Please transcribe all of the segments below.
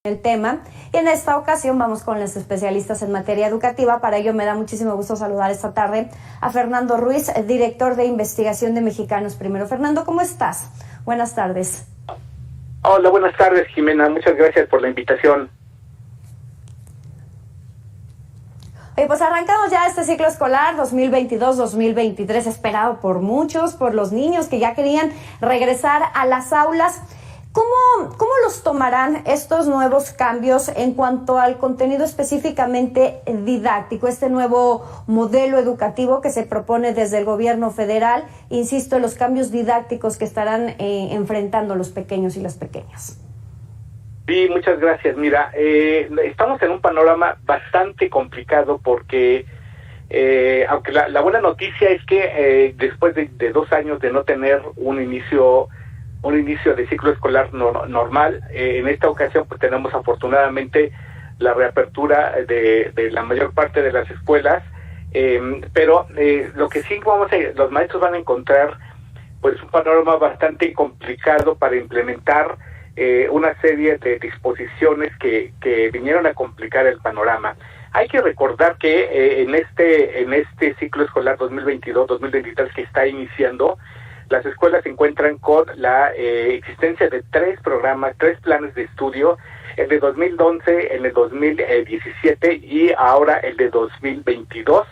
el tema, y en esta ocasión vamos con los especialistas en materia educativa. Para ello me da muchísimo gusto saludar esta tarde a Fernando Ruiz, director de investigación de Mexicanos Primero. Fernando, ¿cómo estás? Buenas tardes. Hola, buenas tardes, Jimena, muchas gracias por la invitación. Pues arrancamos ya este ciclo escolar 2022-2023, esperado por muchos, por los niños que ya querían regresar a las aulas. ¿Cómo los tomarán estos nuevos cambios en cuanto al contenido específicamente didáctico, este nuevo modelo educativo que se propone desde el gobierno federal? Insisto, los cambios didácticos que estarán enfrentando los pequeños y las pequeñas. Sí, muchas gracias. Mira, estamos en un panorama bastante complicado porque, aunque la buena noticia es que después de 2 años de no tener un inicio de ciclo escolar normal, en esta ocasión pues tenemos afortunadamente la reapertura de la mayor parte de las escuelas, pero lo que sí los maestros van a encontrar pues un panorama bastante complicado para implementar una serie de disposiciones que vinieron a complicar el panorama. Hay que recordar que en este ciclo escolar 2022-2023 que está iniciando, las escuelas se encuentran con la existencia de 3 planes de estudio, el de 2011, el de 2017 y ahora el de 2022,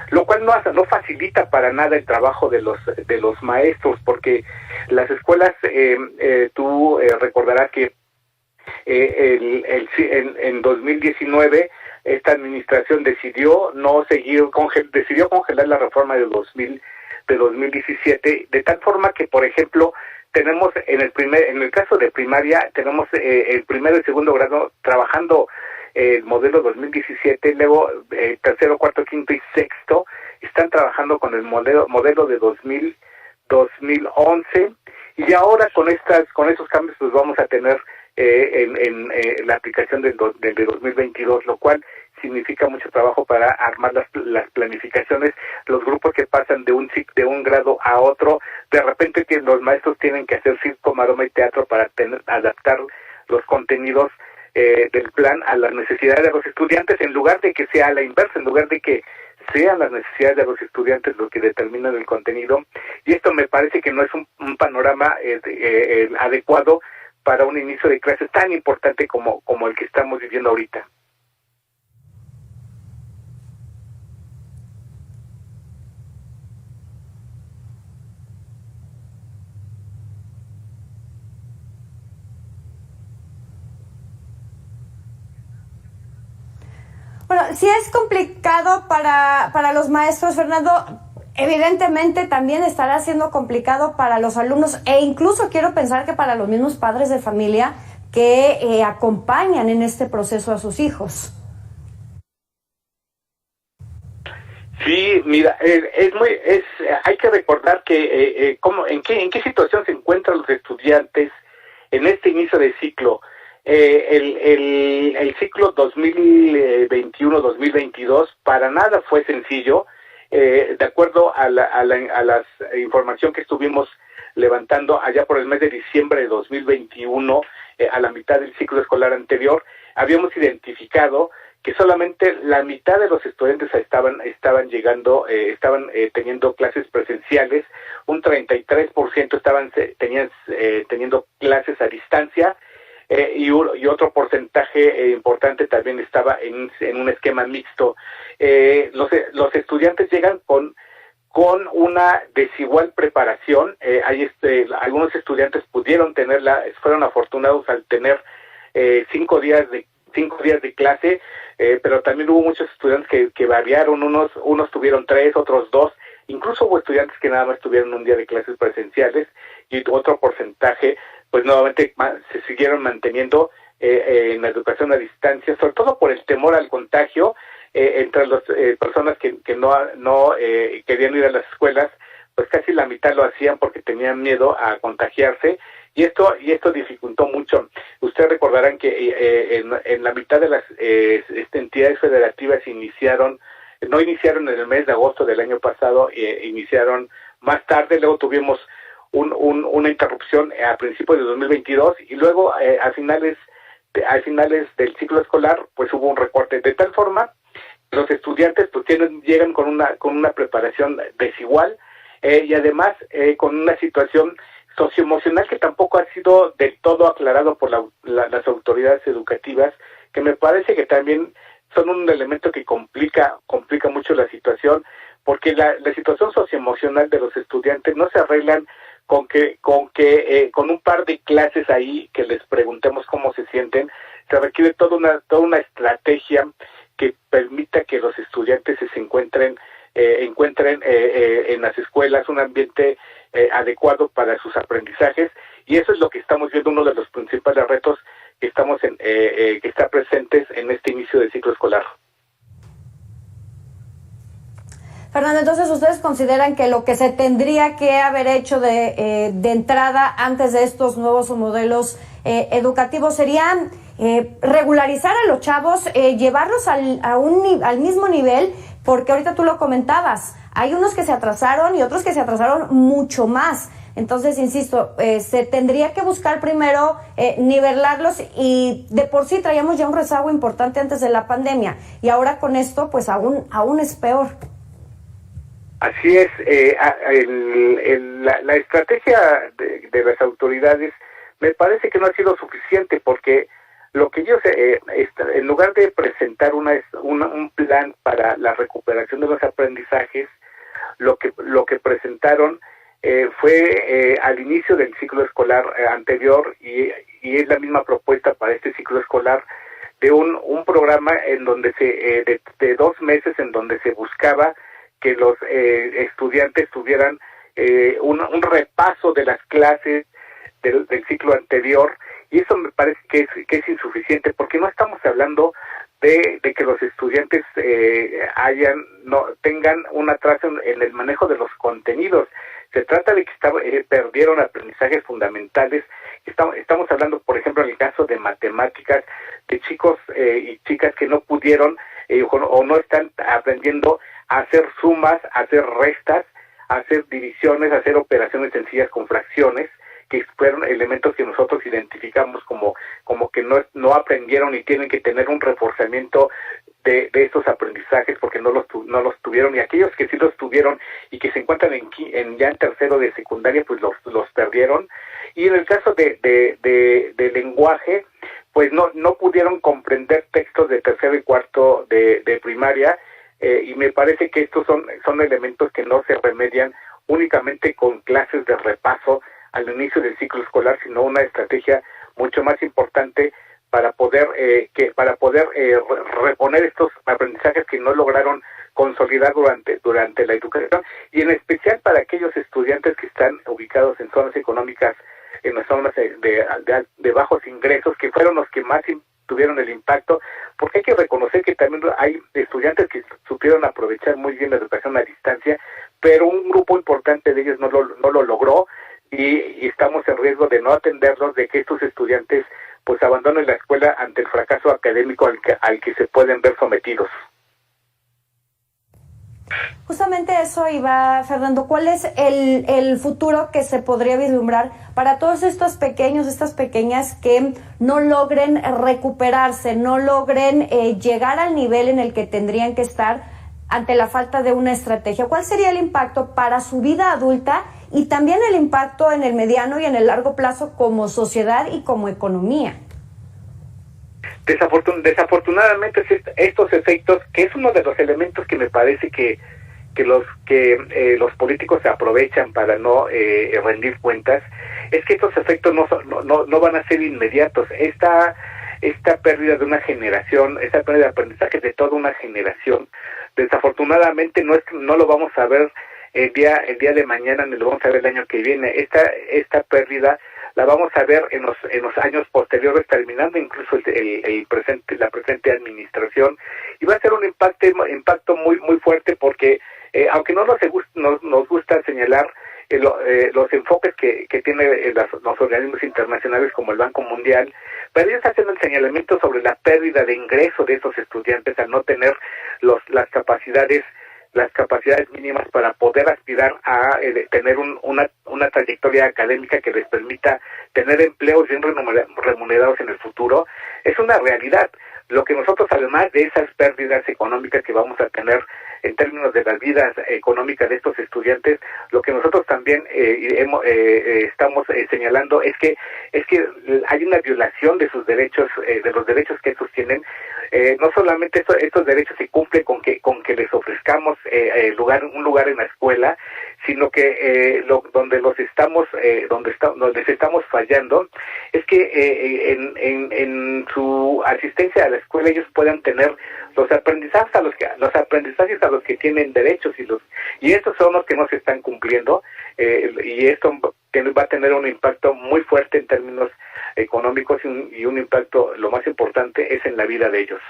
lo cual no facilita para nada el trabajo de los maestros, porque las escuelas, tú recordarás que en 2019 esta administración decidió decidió congelar la reforma de 2017, de tal forma que, por ejemplo, tenemos en el caso de primaria, tenemos el primero y segundo grado trabajando el modelo 2017, luego tercero, cuarto, quinto y sexto están trabajando con el modelo de 2011, y ahora con esos cambios pues vamos a tener en la aplicación del de 2022, lo cual significa mucho trabajo para armar las planificaciones, los grupos que pasan de un grado a otro. De repente los maestros tienen que hacer circo, maroma y teatro para adaptar los contenidos del plan a las necesidades de los estudiantes, en lugar de que sea a la inversa, en lugar de que sean las necesidades de los estudiantes lo que determinan el contenido. Y esto me parece que no es un panorama adecuado para un inicio de clases tan importante como el que estamos viviendo ahorita. Bueno, sí es complicado para los maestros, Fernando. Evidentemente también estará siendo complicado para los alumnos e incluso quiero pensar que para los mismos padres de familia que acompañan en este proceso a sus hijos. Sí, mira, hay que recordar que en qué situación se encuentran los estudiantes en este inicio de ciclo. El ciclo 2021-2022 para nada fue sencillo. De acuerdo a la información que estuvimos levantando allá por el mes de diciembre de 2021, a la mitad del ciclo escolar anterior, habíamos identificado que solamente la mitad de los estudiantes estaban teniendo clases presenciales, un 33% estaban teniendo clases a distancia, y otro porcentaje importante también estaba en un esquema mixto. Los estudiantes llegan con una desigual preparación. Algunos estudiantes fueron afortunados al tener 5 días de clase, pero también hubo muchos estudiantes que variaron, unos tuvieron 3, otros 2, incluso hubo estudiantes que nada más tuvieron un día de clases presenciales, y otro porcentaje pues nuevamente se siguieron manteniendo en la educación a distancia, sobre todo por el temor al contagio entre las personas que no querían ir a las escuelas. Pues casi la mitad lo hacían porque tenían miedo a contagiarse, y esto dificultó mucho. Ustedes recordarán que en la mitad de las entidades federativas no iniciaron en el mes de agosto del año pasado, iniciaron más tarde, luego tuvimos una interrupción a principios de 2022 y luego a finales al finales del ciclo escolar, pues hubo un recorte de tal forma los estudiantes pues llegan con una preparación desigual y además con una situación socioemocional que tampoco ha sido del todo aclarado por las autoridades educativas, que me parece que también son un elemento que complica mucho la situación, porque la situación socioemocional de los estudiantes no se arreglan con un par de clases ahí que les preguntemos cómo se sienten. Se requiere toda una estrategia que permita que los estudiantes se encuentren en las escuelas un ambiente adecuado para sus aprendizajes, y eso es lo que estamos viendo, uno de los principales retos que que está presentes en este inicio del ciclo escolar. Fernando, entonces ustedes consideran que lo que se tendría que haber hecho de entrada antes de estos nuevos modelos educativos sería regularizar a los chavos, llevarlos al mismo nivel, porque ahorita tú lo comentabas, hay unos que se atrasaron y otros que se atrasaron mucho más. Entonces, insisto, se tendría que buscar primero nivelarlos, y de por sí traíamos ya un rezago importante antes de la pandemia, y ahora con esto pues aún es peor. Así es, la estrategia de las autoridades me parece que no ha sido suficiente, porque lo que ellos, en lugar de presentar un plan para la recuperación de los aprendizajes, lo que presentaron fue al inicio del ciclo escolar anterior, y es la misma propuesta para este ciclo escolar, de un programa en donde de 2 meses, en donde se buscaba que los estudiantes tuvieran un repaso de las clases del ciclo anterior, y eso me parece que es insuficiente, porque no estamos hablando de que los estudiantes tengan un atraso en el manejo de los contenidos. Se trata de que perdieron aprendizajes fundamentales. Estamos hablando, por ejemplo, en el caso de matemáticas, de chicos y chicas que no pudieron o no están aprendiendo a hacer sumas, a hacer restas, a hacer divisiones, a hacer operaciones sencillas con fracciones, que fueron elementos que nosotros identificamos como que no aprendieron, y tienen que tener un reforzamiento de estos aprendizajes, porque no los tuvieron, y aquellos que sí los tuvieron y que se encuentran ya en tercero de secundaria, pues los perdieron. Y en el caso de lenguaje, pues no pudieron comprender textos de tercero y cuarto de primaria, y me parece que estos son elementos que no se remedian únicamente con clases de repaso al inicio del ciclo escolar, sino una estrategia mucho más importante para poder reponer estos aprendizajes que no lograron consolidar durante la educación, y en especial para aquellos estudiantes que están ubicados en zonas económicas, en las zonas de bajos ingresos, que fueron los que más tuvieron el impacto, porque hay que reconocer que también hay estudiantes que supieron aprovechar muy bien la educación a distancia, pero un grupo importante de ellos no lo logró, y estamos en riesgo de no atenderlos, de que estos estudiantes pues abandonen la escuela ante el fracaso académico al que se pueden ver sometidos. Justamente eso iba, Fernando. ¿Cuál es el futuro que se podría vislumbrar para todos estos pequeños, estas pequeñas que no logren recuperarse, no logren llegar al nivel en el que tendrían que estar ante la falta de una estrategia? ¿Cuál sería el impacto para su vida adulta y también el impacto en el mediano y en el largo plazo como sociedad y como economía? Desafortunadamente estos efectos, que es uno de los elementos que me parece que los políticos se aprovechan para no rendir cuentas, es que estos efectos no van a ser inmediatos. Esta pérdida de una generación, esta pérdida de aprendizaje de toda una generación, desafortunadamente no lo vamos a ver el día de mañana, ni lo vamos a ver el año que viene. Esta pérdida la vamos a ver en los años posteriores, terminando incluso la presente administración, y va a ser un impacto muy muy fuerte, porque aunque no nos gusta señalar los enfoques que tiene los organismos internacionales como el Banco Mundial, pero ellos hacen el señalamiento sobre la pérdida de ingreso de esos estudiantes al no tener las capacidades las capacidades mínimas para poder aspirar a tener una trayectoria académica que les permita tener empleos bien remunerados en el futuro, es una realidad. Lo que nosotros, además de esas pérdidas económicas que vamos a tener en términos de las vidas económicas de estos estudiantes, lo que nosotros también estamos señalando es que hay una violación de sus derechos, de los derechos que estos tienen. No solamente estos derechos se cumplen con que les ofrezcamos un lugar en la escuela, sino que donde les estamos fallando es que en su asistencia a la escuela ellos puedan tener los aprendizajes a los que tienen derechos y estos son los que no se están cumpliendo, y esto va a tener un impacto muy fuerte en términos económicos y un impacto, lo más importante, es en la vida de ellos.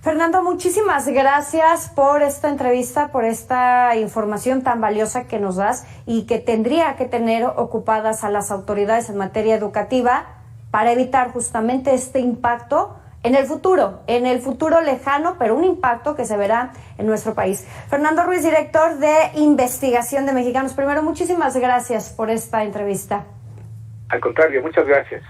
Fernando, muchísimas gracias por esta entrevista, por esta información tan valiosa que nos das y que tendría que tener ocupadas a las autoridades en materia educativa para evitar justamente este impacto en el futuro lejano, pero un impacto que se verá en nuestro país. Fernando Ruiz, director de Investigación de Mexicanos Primero, muchísimas gracias por esta entrevista. Al contrario, muchas gracias.